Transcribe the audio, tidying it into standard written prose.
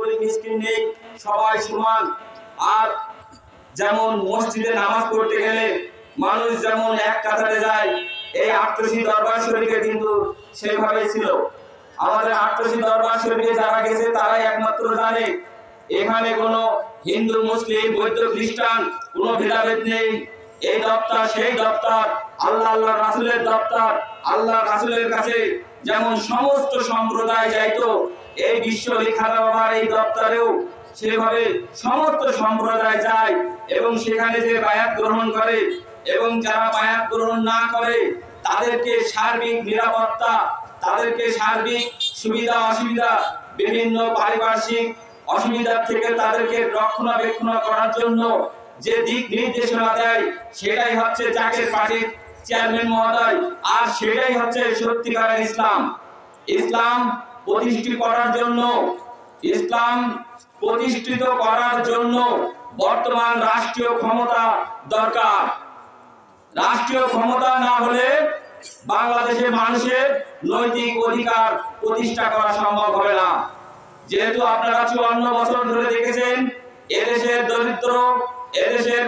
গরিব মিসকিন নেই, সবাই সমান। আর যেমন মসজিদে নামাজ পড়তে গেলে মানুষ যেমন এক কাতারে যায়, এই আট্রসি দরবার শরীফে কিন্তু সেইভাবে ছিল। আমাদের আট্রসি দরবার শরীফে যারা গেছে তারাই একমাত্র জানে এখানে কোনো হিন্দু মুসলিম বৌদ্ধ খ্রিস্টান কোনো ভেদাভেদ নেই। এই দপ্তর সেই দপ্তর, আল্লাহ রাসূলের দপ্তর। আল্লাহ রাসূলের কাছে যেমন সমস্ত সম্প্রদায় যাইতো, এই বিশ্ব লিখানা বাবার এই দপ্তরেও সেভাবে সমস্ত সম্প্রদায় যায় এবং সেখানে যে বায়াত গ্রহণ করে এবং যারা বায়াত গ্রহণ না করে তাদেরকে সার্বিক নিরাপত্তা, তাদেরকে সার্বিক সুবিধা অসুবিধা, বিভিন্ন পারিপার্শ্বিক অসুবিধা থেকে তাদেরকে রক্ষণাবেক্ষণ করার জন্য যে দিক নির্দেশনা দেয় সেটাই হচ্ছে জাকের পার্টির চেয়ারম্যান মহোদয়। আর সেটাই হচ্ছে সত্যিকারের ইসলাম। ইসলাম প্রতিষ্ঠিত করার জন্য, ইসলাম প্রতিষ্ঠিত করার জন্য বর্তমান রাষ্ট্রীয় ক্ষমতা দরকার। রাষ্ট্রীয় ক্ষমতা না হলে বাংলাদেশের মানুষের নৈতিক অধিকার প্রতিষ্ঠা করা সম্ভব হবে না। যেহেতু আপনারা 54 বছর ধরে দেখেছেন এদেশের দরিদ্র, এদেশের